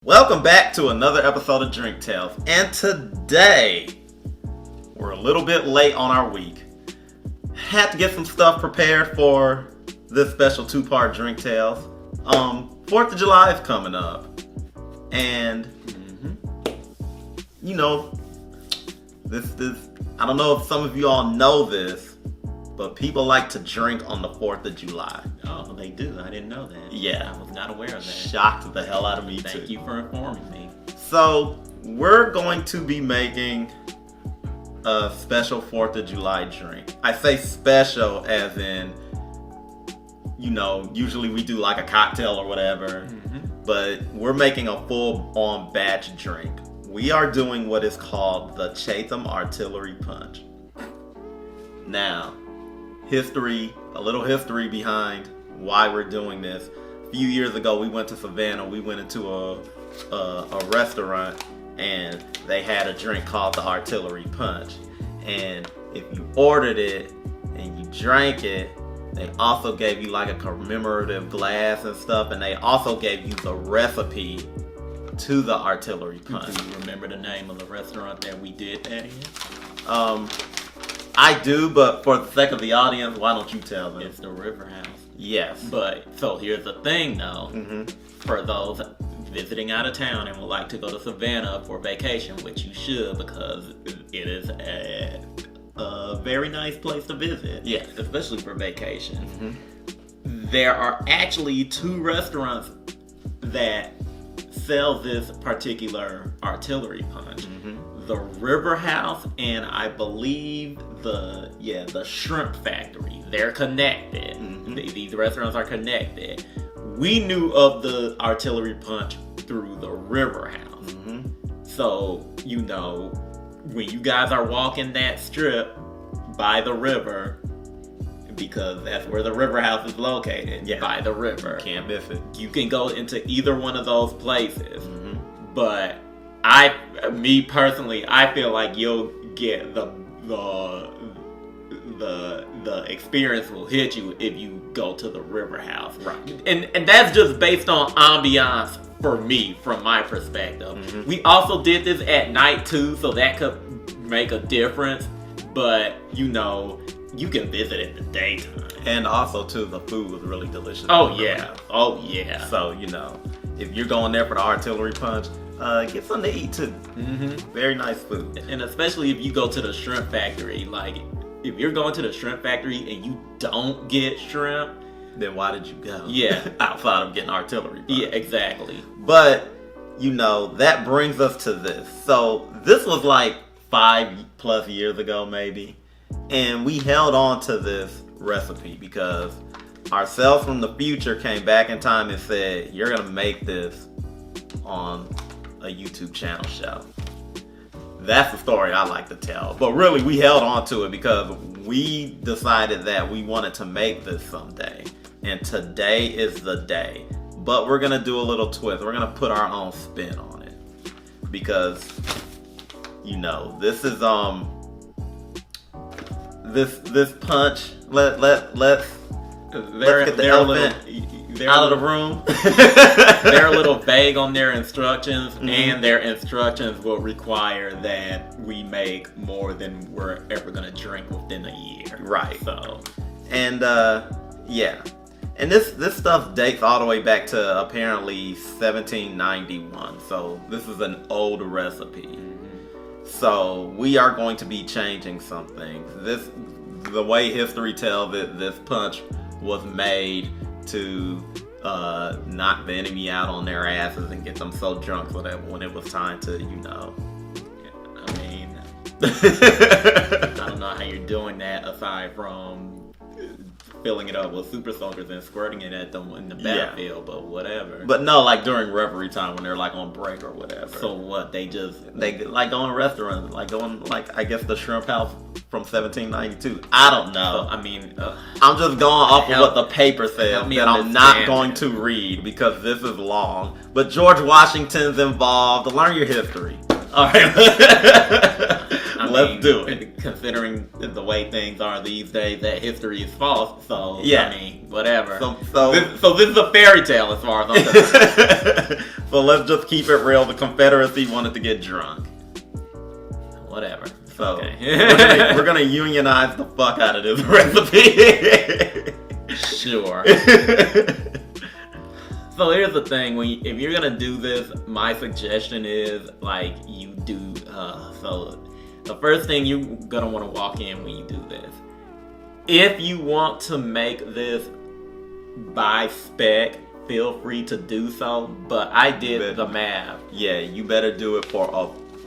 Welcome back to another episode of Drink Tales, and today we're a little bit late on our week. Had to get some stuff prepared for this special two-part Drink Tales. 4th of July is coming up, and you know, this I don't know if some of you all know this, but people like to drink on the 4th of July. Oh, they do. I didn't know that. Yeah. I was not aware of that. Shocked the hell out of me too. Thank you for informing me. So, we're going to be making a special 4th of July drink. I say special as in, you know, usually we do like a cocktail or whatever, but we're making a full-on batch drink. We are doing what is called the Chatham Artillery Punch. Now, a little history behind why we're doing this. A few years ago, we went to Savannah. We went into a restaurant, and they had a drink called the Artillery Punch. And if you ordered it and you drank it, they also gave you like a commemorative glass and stuff, and they also gave you the recipe to the Artillery Punch. Do you remember the name of the restaurant that we did that in? I do, but for the sake of the audience, why don't you tell them? It's the River House. Yes. But, so here's the thing though. For those visiting out of town and would like to go to Savannah for vacation, which you should because it is a very nice place to visit. Yes. Especially for vacation. There are actually 2 restaurants that sell this particular artillery punch. The River House and I believe the Shrimp Factory. They're connected. These restaurants are connected. We knew of the Artillery Punch through the River House. So, you know, when you guys are walking that strip by the river, because that's where the River House is located, by the river. Can't miss it. You can go into either one of those places. But me personally, I feel like you'll get the experience will hit you if you go to the River House. Right. And that's just based on ambiance for me, from my perspective. We also did this at night too, so that could make a difference. But, you know, you can visit in the daytime. And also, too, the food was really delicious. Oh, yeah. Oh, yeah. So, you know, if you're going there for the Artillery Punch, get something to eat, too. Very nice food. And especially if you go to the Shrimp Factory. Like, if you're going to the Shrimp Factory and you don't get shrimp, then why did you go? Yeah. Outside of getting Artillery Punch. Yeah, exactly. But, you know, that brings us to this. So, this was like 5+ years ago, maybe. And we held on to this recipe because ourselves from the future came back in time and said, you're going to make this on a YouTube channel show. That's the story I like to tell. But really, we held on to it because we decided that we wanted to make this someday. And today is the day. But we're going to do a little twist. We're going to put our own spin on it. Because, you know, this is, this punch, let's get the elephant out of the room. They're a little vague on their instructions, and their instructions will require that we make more than we're ever going to drink within a year. Right. So, and yeah. And this stuff dates all the way back to apparently 1791. So this is an old recipe. So we are going to be changing some things. The way history tells it, this punch was made to knock the enemy out on their asses and get them so drunk so that when it was time to, you know. I mean, I don't know how you're doing that aside from filling it up with super soldiers and squirting it at them in the battlefield, but whatever. But no, like during reverie time when they're like on break or whatever. So what? They like going to restaurants, like going like I guess the Shrimp House from 1792. I don't know. I mean, I'm just going off of what the paper says that I'm not going to read because this is long. But George Washington's involved. Learn your history. All right. Let's do it. Considering the way things are these days, that history is false. So, yeah. I mean, whatever. So this is a fairy tale as far as I'm concerned. So let's just keep it real. The Confederacy wanted to get drunk. Whatever. So Okay. we're gonna unionize the fuck out of this recipe. Sure. So here's the thing: if you're gonna do this, my suggestion is like you do. So the first thing you're gonna want to walk in when you do this, if you want to make this by spec, feel free to do so. But I did the math. Yeah, you better do it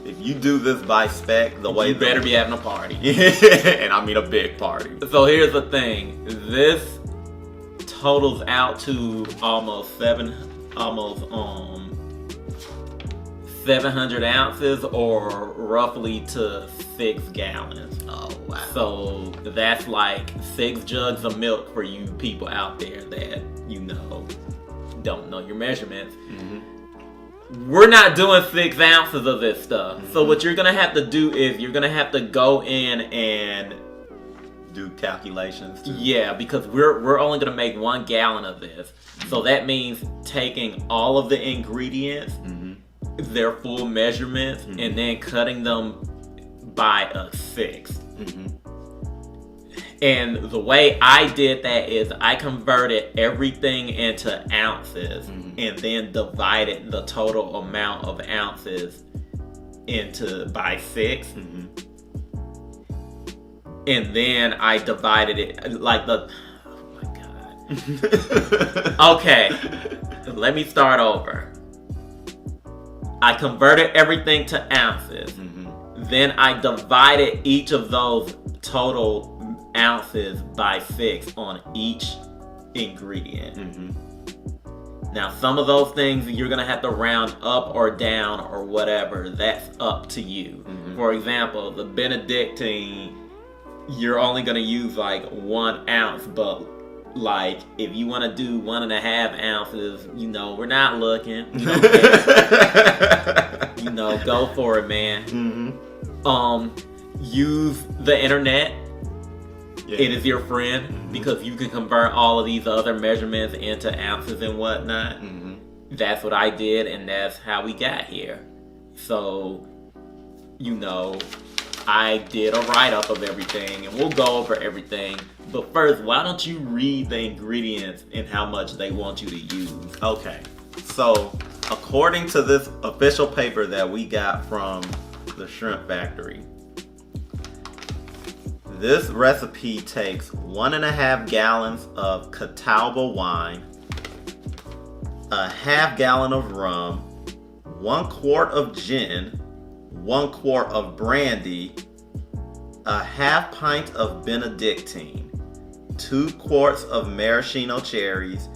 if you do this by spec, you better be having a party. And I mean a big party. So here's the thing: this totals out to almost 700 ounces, or roughly to 6 gallons. Oh wow! So that's like 6 jugs of milk for you people out there that don't know your measurements. Mm-hmm. We're not doing 6 ounces of this stuff. Mm-hmm. So what you're gonna have to do is you're gonna have to go in and do calculations too. Yeah, because we're only gonna make 1 gallon of this. So that means taking all of the ingredients, their full measurements, and then cutting them by a 6. And the way I did that is I converted everything into ounces and then divided the total amount of ounces by 6. And then I divided it like oh my god. Okay, let me start over. I converted everything to ounces. Then I divided each of those total ounces by 6 on each ingredient. Now, some of those things you're gonna have to round up or down or whatever. That's up to you. For example, the Benedictine, you're only gonna use like 1 ounce, but like if you want to do 1.5 ounces, we're not looking. Go for it, man. Use the internet. Yeah. It is your friend because you can convert all of these other measurements into ounces and whatnot. That's what I did, and that's how we got here. So, I did a write-up of everything, and we'll go over everything. But first, why don't you read the ingredients and how much they want you to use? Okay. So, according to this official paper that we got from the shrimp factory, this recipe takes 1.5 gallons of Catawba wine, a half gallon of rum, 1 quart of gin, 1 quart of brandy, a half pint of Benedictine, 2 quarts of maraschino cherries,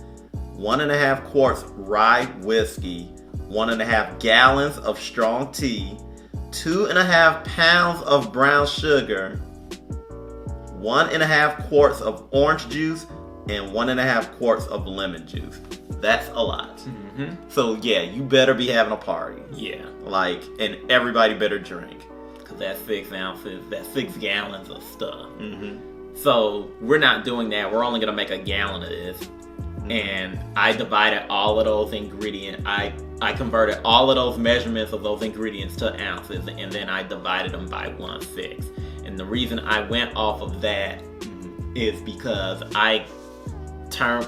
1.5 quarts Rye Whiskey, 1.5 gallons of strong tea, 2.5 pounds of brown sugar, 1.5 quarts of orange juice, and 1.5 quarts of lemon juice. That's a lot. So yeah, you better be having a party. Yeah. And everybody better drink. Because that's 6 ounces, that's 6 gallons of stuff. So we're not doing that. We're only going to make a gallon of this. And I divided all of those ingredients. I converted all of those measurements of those ingredients to ounces, and then I divided them by 1/6. And the reason I went off of that is because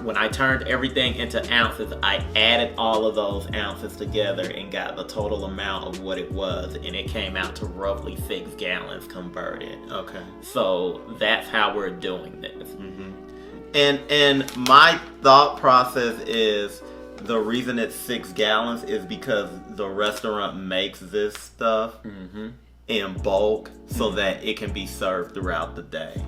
when I turned everything into ounces, I added all of those ounces together and got the total amount of what it was, and it came out to roughly 6 gallons converted. Okay. So that's how we're doing this. And my thought process is the reason it's 6 gallons is because the restaurant makes this stuff in bulk so that it can be served throughout the day.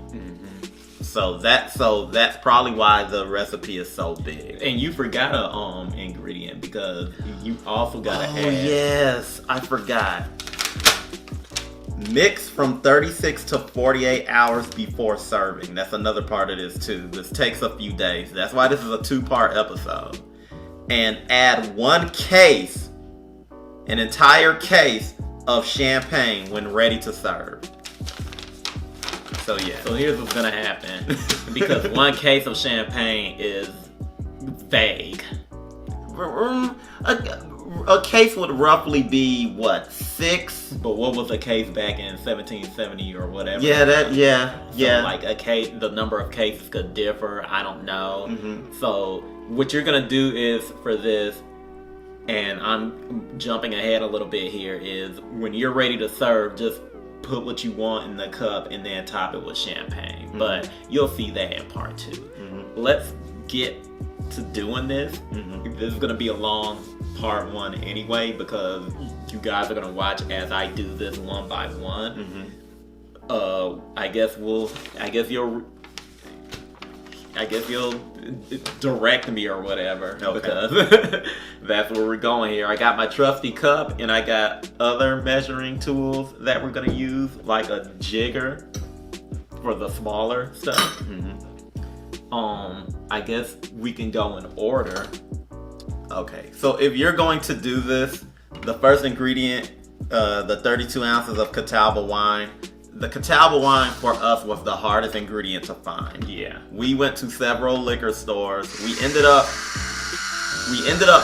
So that's probably why the recipe is so big. And you forgot a ingredient because you also gotta add. Oh yes, I forgot. Mix from 36 to 48 hours before serving. That's another part of this too. This takes a few days. That's why this is a 2-part episode. And add 1 case, an entire case of champagne when ready to serve. So yeah. So here's what's gonna happen. Because 1 case of champagne is vague. A case would roughly be what, 6? But what was a case back in 1770 or whatever? Yeah, So like a case, the number of cases could differ. I don't know. So what you're gonna do is for this, and I'm jumping ahead a little bit here, is when you're ready to serve, just put what you want in the cup and then top it with champagne. But you'll see that in part 2. Let's get to doing this. This is gonna be a long part 1 anyway, because you guys are gonna watch as I do this one by one. I guess you'll direct me or whatever, because that's where we're going here. I got my trusty cup and I got other measuring tools that we're gonna use, like a jigger for the smaller stuff. I guess we can go in order. Okay, so if you're going to do this, the first ingredient, the 32 ounces of Catawba wine. The Catawba wine for us was the hardest ingredient to find. Yeah. We went to several liquor stores. We ended up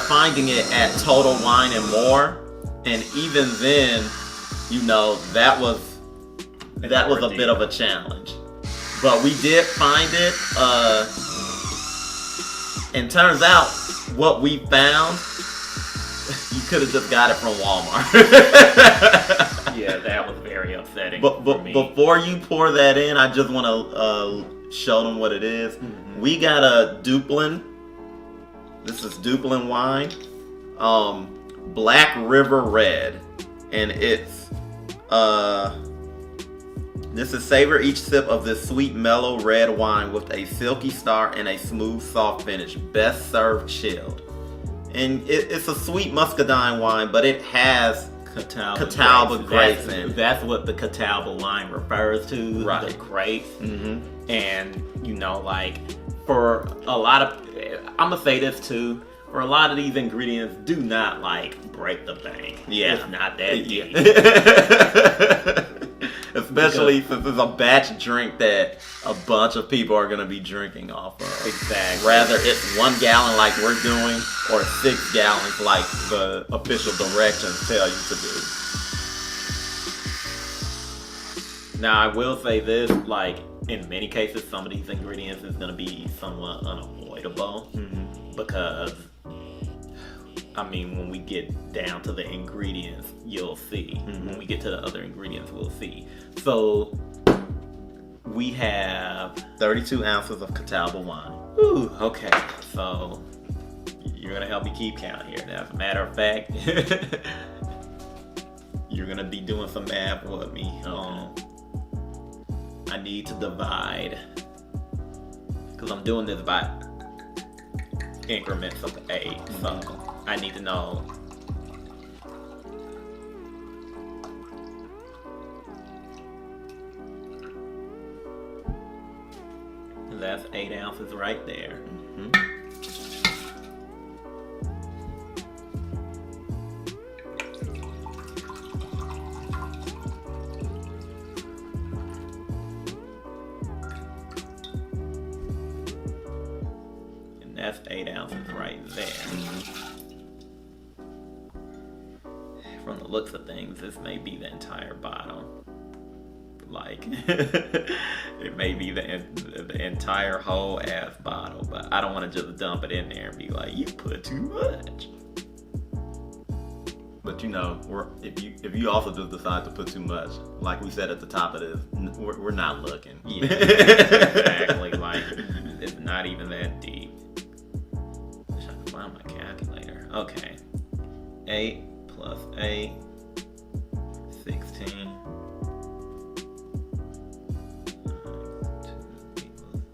finding it at Total Wine and More, and even then, you know, that was a bit of a challenge. But we did find it, and turns out what we found, you could have just got it from Walmart. Yeah, that was very upsetting. But for me. before you pour that in, I just want to show them what it is. We got a Duplin. This is Duplin Wine, Black River Red, and it's this is savor each sip of this sweet, mellow red wine with a silky start and a smooth, soft finish. Best served chilled. And it's a sweet muscadine wine, but it has Catawba grapes in it. That's what the Catawba wine refers to, right? The grapes. And you know, like for a lot of, I'm gonna say this too. For a lot of these ingredients, do not like break the bank. Yeah, it's not that deep. Especially since it's a batch drink that a bunch of people are going to be drinking off of. Exactly. Rather it's 1 gallon like we're doing, or 6 gallons like the official directions tell you to do. Now I will say this, like in many cases, some of these ingredients is going to be somewhat unavoidable, because I mean, when we get down to the ingredients, you'll see. When we get to the other ingredients, we'll see. So we have 32 ounces of Catawba wine. Ooh, okay. So you're gonna help me keep count here. Now, as a matter of fact, you're gonna be doing some math with me. I need to divide, because I'm doing this by increments of 8. So I need to know. That's 8 ounces right there. And that's 8 ounces right there. From the looks of things, this may be the entire bottle. Like, it may be the entire whole ass bottle, but I don't want to just dump it in there and be like, you put too much. But you know, if you also just decide to put too much, like we said at the top of this, we're not looking. Yeah, exactly. Like, it's not even that deep. Wish I could find my calculator. Okay, 8 plus 8, 16.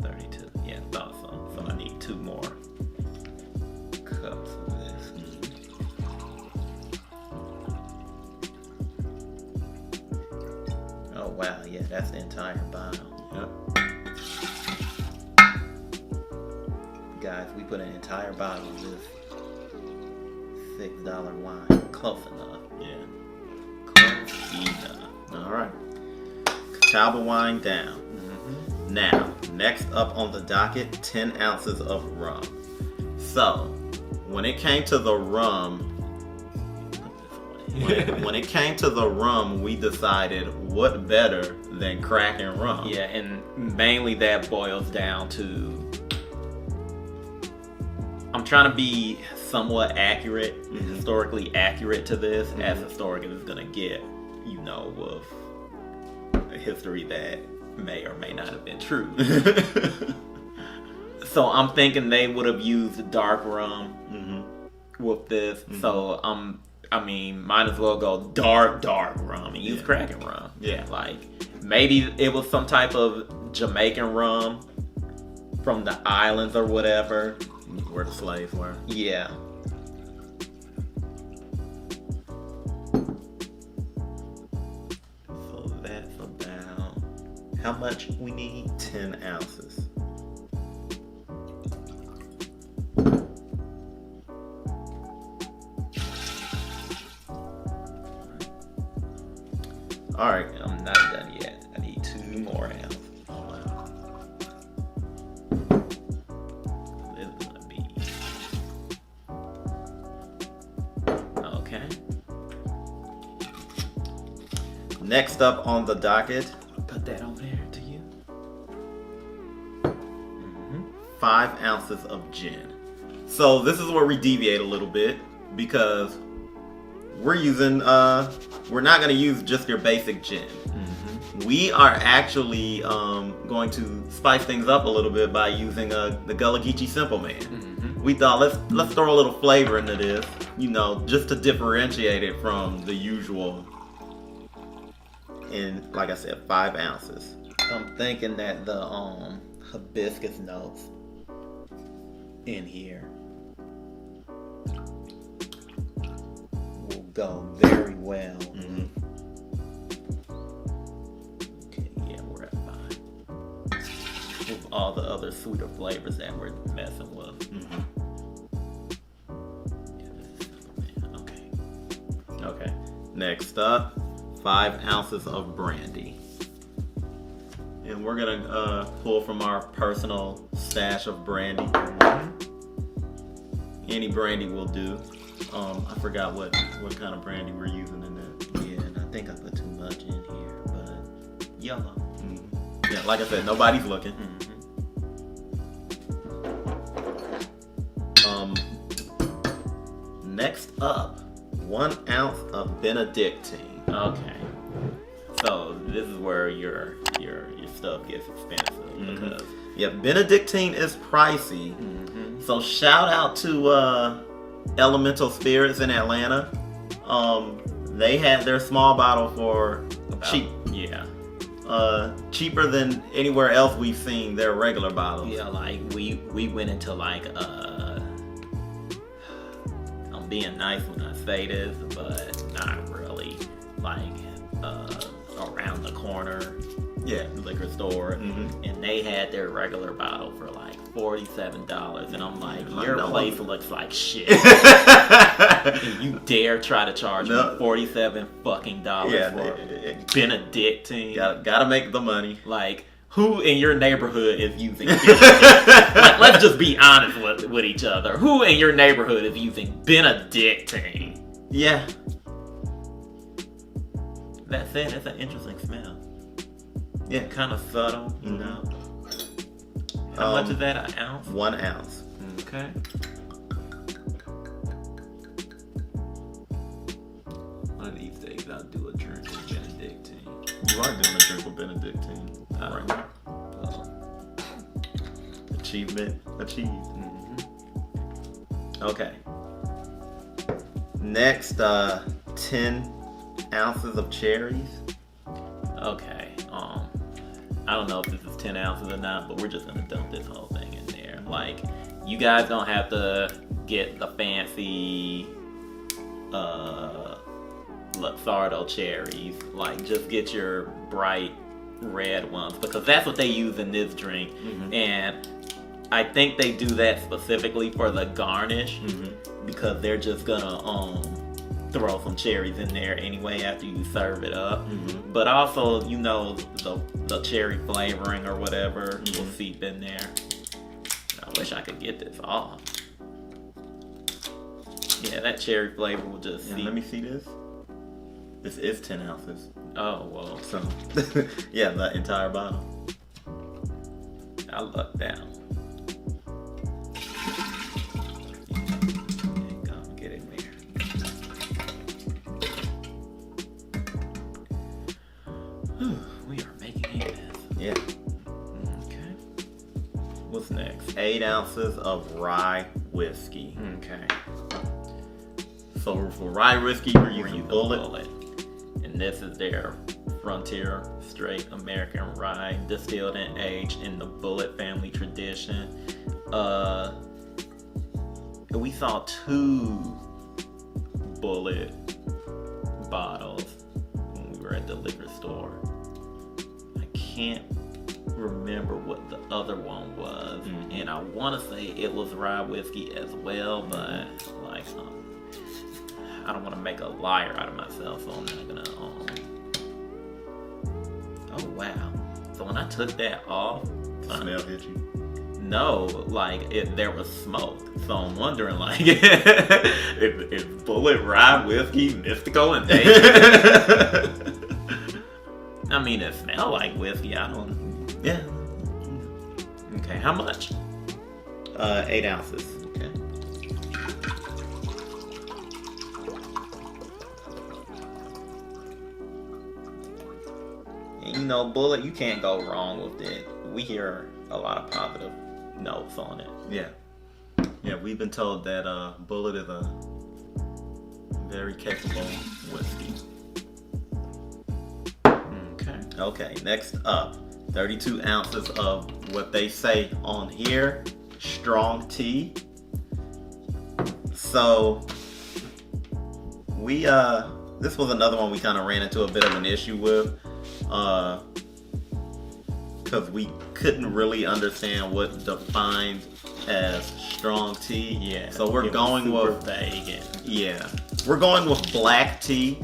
32. Yeah, thought so. So I need 2 more cups of this. Oh wow, yeah, that's the entire bottle. Yep. Guys, we put an entire bottle of this $6 wine. Close enough. Yeah. Close All right. Catawba wine down. Now, next up on the docket, 10 ounces of rum. So, when it came to the rum, when it came to the rum, we decided what better than cracking rum. Yeah, and mainly that boils down to, I'm trying to be somewhat accurate, historically accurate to this, as historic as it's gonna get, you know, with a history that may or may not have been true. So I'm thinking they would have used dark rum with this. So I mean, might as well go dark rum and use cracking rum. Yeah. Like, maybe it was some type of Jamaican rum from the islands or whatever. Where the slaves were. Yeah. So that's about how much we need? 10 ounces. All right. I'm not done yet. I need 2 more ounces. Oh, wow. This is gonna be okay. Next up on the docket, Put that over there to you. 5 ounces of gin. So this is where we deviate a little bit because we're using, we're not going to use just your basic gin. We are actually going to spice things up a little bit by using the Gullah Geechee Simple Man. We thought let's throw a little flavor into this, you know, just to differentiate it from the usual. And like I said, 5 ounces. I'm thinking that the hibiscus notes in here will go very well. Okay, yeah, we're at 5. With all the other sweeter flavors that we're messing with. Yeah, this is simple, man. Okay. Next up, 5 ounces of brandy. And we're gonna pull from our personal stash of brandy. Any brandy will do. I forgot what kind of brandy we're using in that. Yeah, and I think I put too much in here, but yellow. Yeah, like I said, nobody's looking. Next up, 1 ounce of Benedictine. Okay. So this is where your stuff gets expensive because Yeah, Benedictine is pricey. So shout out to Elemental Spirits in Atlanta. They had their small bottle for cheap. Yeah. Cheaper than anywhere else we've seen their regular bottles. Yeah, like we went into like I'm being nice when I say this, but not really. Like around the corner, liquor store, and they had their regular bottle for like $47, and I'm like, your place looks like shit. And you dare try to charge me $47 fucking for Benedictine? Gotta make the money. Like, who in your neighborhood is using Benedictine? Like, let's just be honest with each other. Who in your neighborhood is using Benedictine? Yeah. That said, it's an interesting smell. Yeah. Kind of subtle, you know. How much is that, an ounce? 1 ounce. Okay. One of these days I'll do a drink with Benedictine. You are doing a drink with Benedictine right now. Achievement achieved. Okay. Next, 10 ounces of cherries. Okay. I don't know if this is 10 ounces or not, but we're just gonna dump this whole thing in there. Like, you guys don't have to get the fancy Luxardo cherries. Like, just get your bright red ones, because that's what they use in this drink. And I think they do that specifically for the garnish, because they're just gonna throw some cherries in there anyway after you serve it up. Mm-hmm. But also, the cherry flavoring or whatever will seep in there. I wish I could get this off. Yeah, that cherry flavor will just seep. Let me see this. This is 10 ounces. Oh, well. So, yeah, the entire bottle. I lucked down. Come get in there. We are making a mess. Yeah. Okay. What's next? 8 ounces of rye whiskey. Okay. So for rye whiskey, we're using Bullet. And this is their Frontier Straight American Rye, distilled and aged in the Bullet family tradition. We saw 2 Bullet bottles when we were at the liquor store. I can't remember what the other one was, and I want to say it was rye whiskey as well, but like I don't want to make a liar out of myself, so I'm not gonna. Oh wow! So when I took that off, The smell hit you. no, like there was smoke. So I'm wondering, like, is Bullet rye whiskey mystical and dangerous? I mean, it smelled like whiskey. I don't. Yeah. Okay, how much? 8 ounces. Okay. And, Bullet, you can't go wrong with it. We hear a lot of positive notes on it. Yeah. Yeah, we've been told that Bullet is a very capable whiskey. Okay. Okay, next up, 32 ounces of what they say on here, strong tea. So we this was another one we kind of ran into a bit of an issue with, because we couldn't really understand what defined as strong tea. Yeah. So we're going with vague. yeah, we're going with black tea.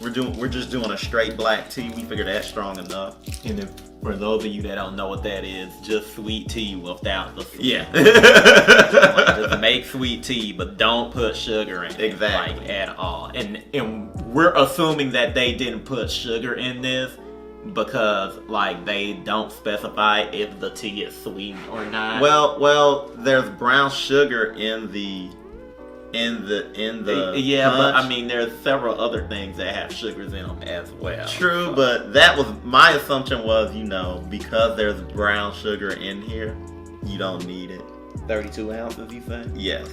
We're just doing a straight black tea. We figured that's strong enough. And if, for those of you that don't know what that is, just sweet tea without the sweet. Yeah. Like, just make sweet tea, but don't put sugar in it. Exactly. Like, at all. And we're assuming that they didn't put sugar in this because, like, they don't specify if the tea is sweet or not. Well, there's brown sugar in the yeah, but punch. I mean, there's several other things that have sugars in them as well. True, So, but that was my assumption was, because there's brown sugar in here, you don't need it. 32 ounces, you say? Yes.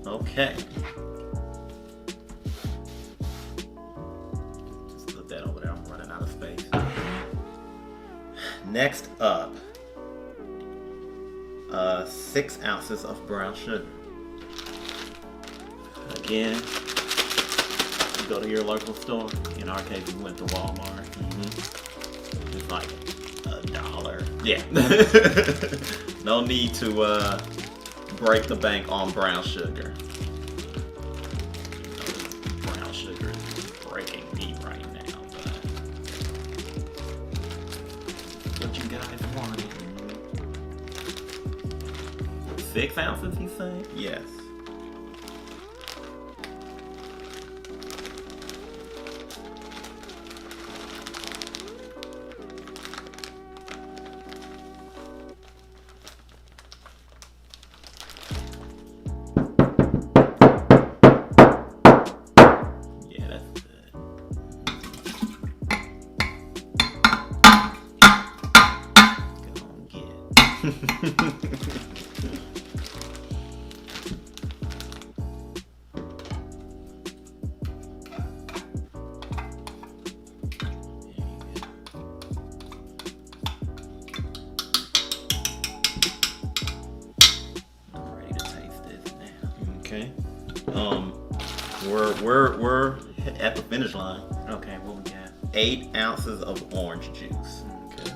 Okay. Just put that over there. I'm running out of space. Next up, 6 ounces of brown sugar. Again, you go to your local store. In our case, we went to Walmart. It's like $1. Yeah. No need to break the bank on brown sugar. Brown sugar is breaking me right now, but what you guys wanted. 6 ounces, you say? Yes. Okay. We're at the finish line. Okay, what we got? 8 ounces of orange juice. Okay.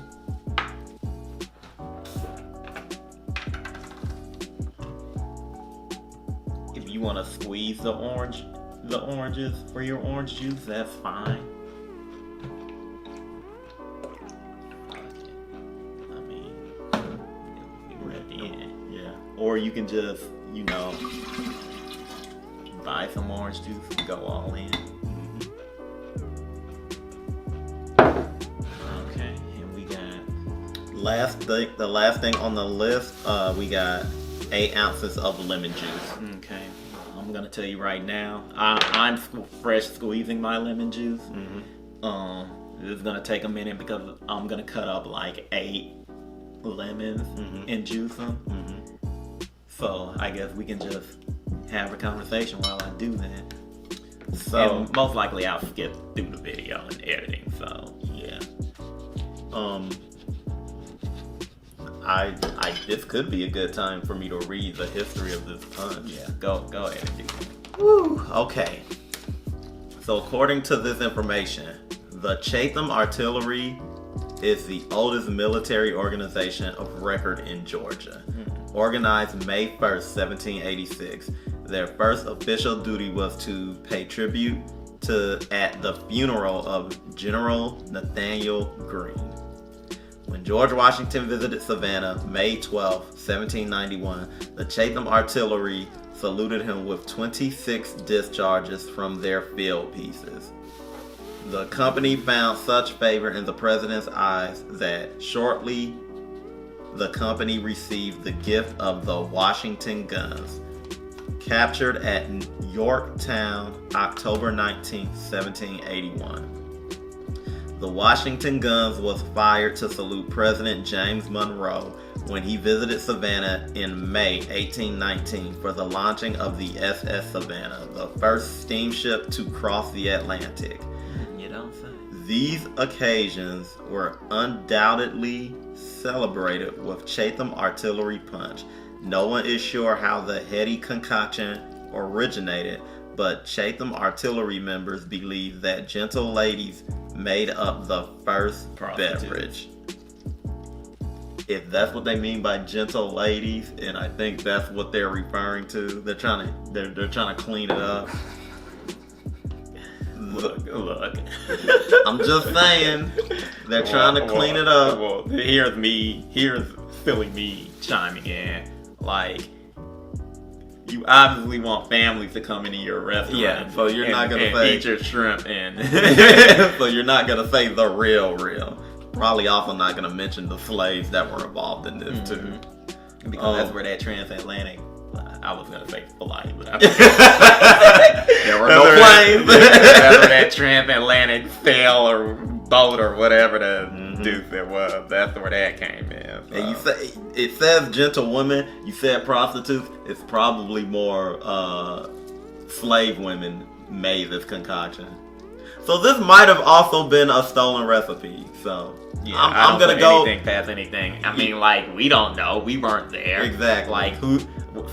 If you want to squeeze the oranges for your orange juice, that's fine. I mean, we're at the end. Yeah. Or you can just, Buy some orange juice and go all in. Okay, and we got the last thing on the list, we got 8 ounces of lemon juice. Okay, I'm gonna tell you right now, I'm fresh squeezing my lemon juice. This is gonna take a minute because I'm gonna cut up like 8 lemons and juice them. So I guess we can just have a conversation while I do that. So and most likely I'll skip through the video and editing. So yeah. This could be a good time for me to read the history of this punch. Yeah, go ahead and do it. Woo. Okay. So according to this information, the Chatham Artillery is the oldest military organization of record in Georgia. Organized May 1st, 1786. Their first official duty was to pay tribute at the funeral of General Nathaniel Greene. When George Washington visited Savannah, May 12, 1791, the Chatham Artillery saluted him with 26 discharges from their field pieces. The company found such favor in the president's eyes that shortly the company received the gift of the Washington guns, captured at Yorktown, October 19, 1781. The Washington guns was fired to salute President James Monroe when he visited Savannah in May 1819 for the launching of the SS Savannah, the first steamship to cross the Atlantic. You don't say. These occasions were undoubtedly celebrated with Chatham Artillery Punch. No one is sure how the heady concoction originated, but Chatham Artillery members believe that gentle ladies made up the first beverage. If that's what they mean by gentle ladies, and I think that's what they're referring to, they're trying to clean it up. Look. I'm just saying, they're trying to clean it up. Well, here's silly me chiming in. Like, you obviously want families to come into your restaurant. Yeah, so you're not gonna say eat your shrimp and. So you're not gonna say the real. Probably also not gonna mention the slaves that were involved in this too, because that's where that transatlantic. I was gonna say flight, but there were no planes. That's where that transatlantic sail or boat or whatever the deuce it was. That's where that came in. So. And you say it says gentlewomen. You said prostitutes. It's probably more slave women made this concoction. So this might have also been a stolen recipe. So yeah, I'm gonna go anything past anything. I mean, like, we don't know. We weren't there. Exactly. Like,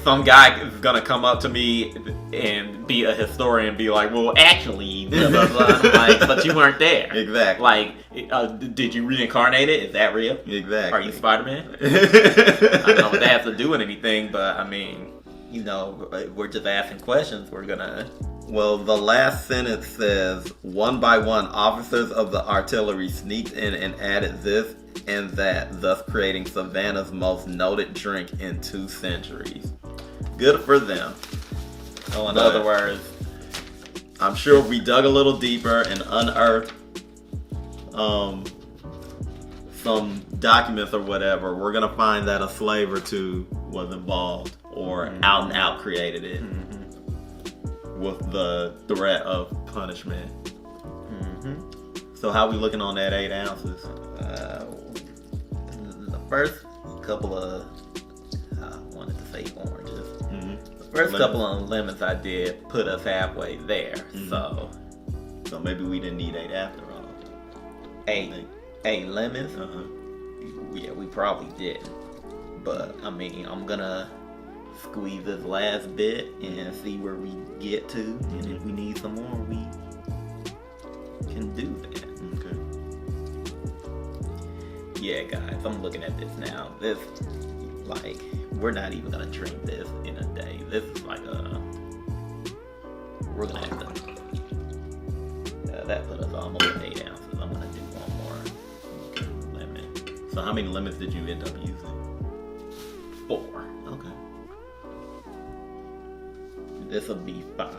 some guy is gonna come up to me and be a historian and be like, well, actually, blah, blah, blah. I'm like, but you weren't there. Exactly. Like, did you reincarnate it? Is that real? Exactly. Are you Spider-Man? I don't know what that has to do with anything, but I mean, we're just asking questions. We're gonna. Well, the last sentence says, one by one, officers of the artillery sneaked in and added this and that, thus creating Savannah's most noted drink in 2 centuries. Good for them. So in other words, I'm sure if we dug a little deeper and unearthed some documents or whatever, we're going to find that a slave or two was involved or out and out created it with the threat of punishment. So how we looking on that 8 ounces? the first couple of, I wanted to say oranges. Mm-hmm. The first couple of lemons I did put us halfway there. Mm-hmm. So maybe we didn't need 8 after all. 8 lemons? Uh-huh. Yeah, we probably didn't. But, I mean, I'm gonna squeeze this last bit and see where we get to. And if we need some more, we can do that. Okay. Yeah, guys, I'm looking at this now. This, like, we're not even gonna drink this in a day. This is like we're gonna have to, that put us almost at 8 ounces. I'm gonna do one more lemon. So how many lemons did you end up using? 4. Okay. This will be 5.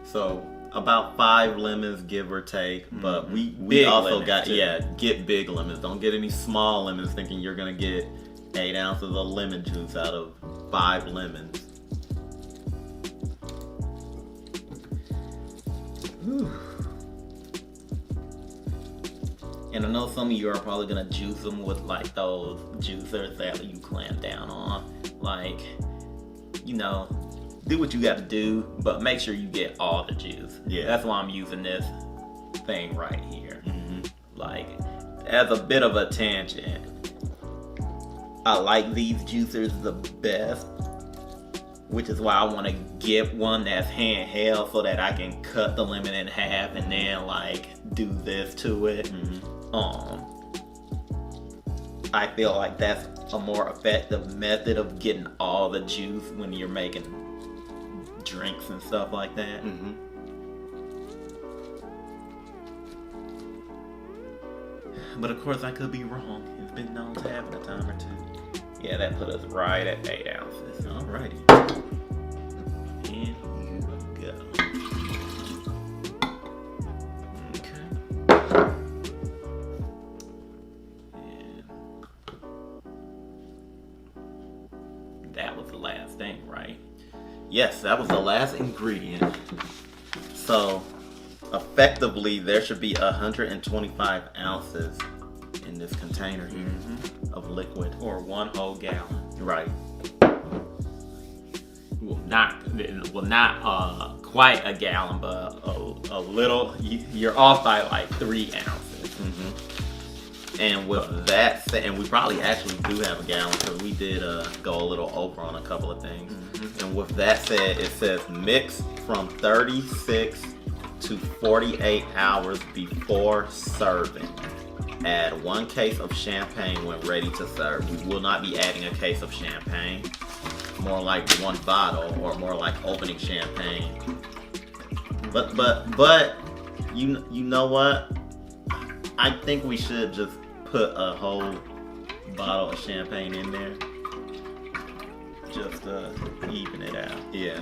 So about 5 lemons, give or take. But we Big also lemons, got, too. get big lemons. Don't get any small lemons thinking you're gonna get 8 ounces of lemon juice out of 5 lemons. Whew. And I know some of you are probably gonna juice them with like those juicers that you clamp down on. Like, you know, do what you gotta do, but make sure you get all the juice. Yeah. That's why I'm using this thing right here. Mm-hmm. Like, as a bit of a tangent, I like these juicers the best, which is why I want to get one that's handheld so that I can cut the lemon in half and then like do this to it. Mm-hmm. I feel like that's a more effective method of getting all the juice when you're making drinks and stuff like that. Mm-hmm. But of course I could be wrong. It's been known to happen a time or two. Yeah, that put us right at 8 ounces. Alrighty. In you go. Okay. And that was the last thing, right? Yes, that was the last ingredient. So, effectively, there should be 125 ounces in this container here of liquid. Or 1 whole gallon. Right. Well, not quite a gallon, but a little. You're off by like 3 ounces. Mm-hmm. And with that said, and we probably actually do have a gallon because we did go a little over on a couple of things. Mm-hmm. And with that said, it says mix from 36 to 48 hours before serving. Add 1 case of champagne when ready to serve. We will not be adding a case of champagne. More like 1 bottle, or more like opening champagne. But you know what? I think we should just put a whole bottle of champagne in there, just to even it out. Yeah.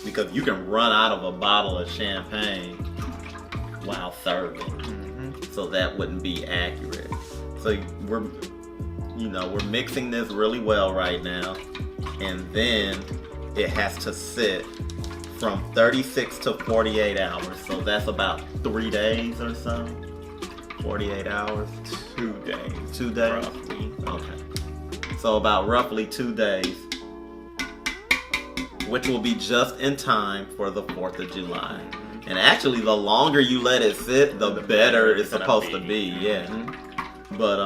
Because you can run out of a bottle of champagne while serving. Mm-hmm. So that wouldn't be accurate. So we're mixing this really well right now, and then it has to sit from 36 to 48 hours. So that's about 3 days or so. 48 hours. 2 days. 2 days? Roughly. Okay. So about roughly 2 days, which will be just in time for the 4th of July. And actually, the longer you let it sit, the better it's supposed to be. Yeah. But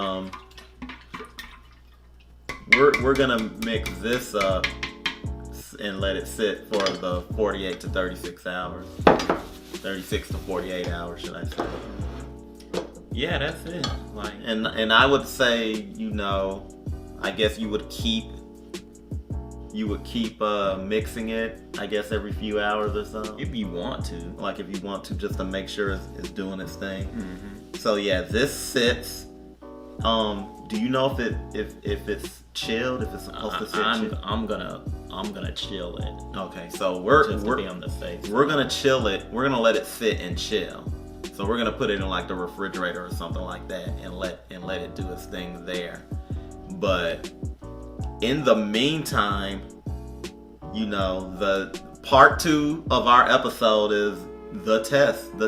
we're gonna mix this up and let it sit for the 48 to 36 hours. 36 to 48 hours, should I say? Yeah, that's it. Like, and I would say, I guess you would keep mixing it, I guess, every few hours or so. if you want to. Like if you want to, just to make sure it's doing its thing. Mm-hmm. So yeah, this sits. Do you know if it's chilled? If it's supposed to sit? I'm gonna chill it. Okay, so we're be on the safe. we're gonna chill it. We're gonna let it sit and chill. So we're gonna put it in like the refrigerator or something like that, and let it do its thing there. But in the meantime, the part 2 of our episode is the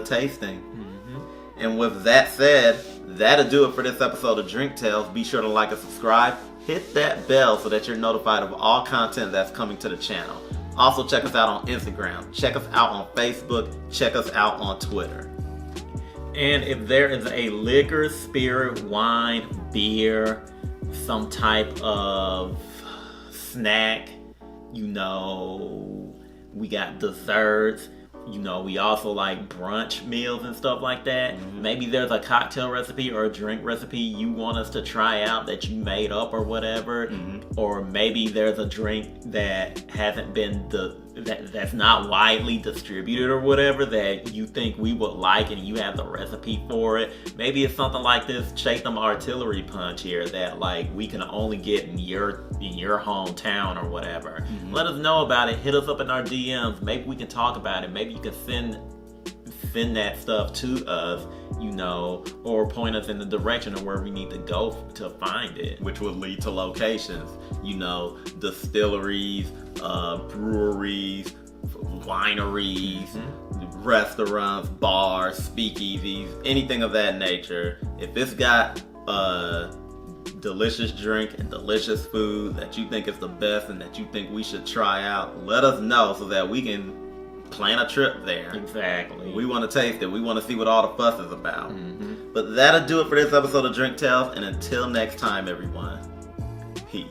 tasting. Mm-hmm. And with that said, that'll do it for this episode of Drink Tales. Be sure to like and subscribe. Hit that bell so that you're notified of all content that's coming to the channel. Also, check us out on Instagram. Check us out on Facebook. Check us out on Twitter. And if there is a liquor, spirit, wine, beer, some type of snack, you know, we got desserts, you know, we also like brunch meals and stuff like that. Maybe there's a cocktail recipe or a drink recipe you want us to try out that you made up or whatever. Or maybe there's a drink that hasn't been that's not widely distributed or whatever that you think we would like and you have the recipe for it. Maybe it's something like this Chatham Artillery Punch here that like we can only get in your hometown or whatever. Let us know about it. Hit us up in our DMs. Maybe we can talk about it. Maybe you can send that stuff to us, you know, or point us in the direction of where we need to go to find it. Which would lead to locations, you know, distilleries, breweries, wineries, restaurants, bars, speakeasies, anything of that nature. If it's got a delicious drink and delicious food that you think is the best and that you think we should try out, let us know so that we can plan a trip there. Exactly. We want to taste it. We want to see what all the fuss is about. But that'll do it for this episode of Drink Tales, and until next time, everyone.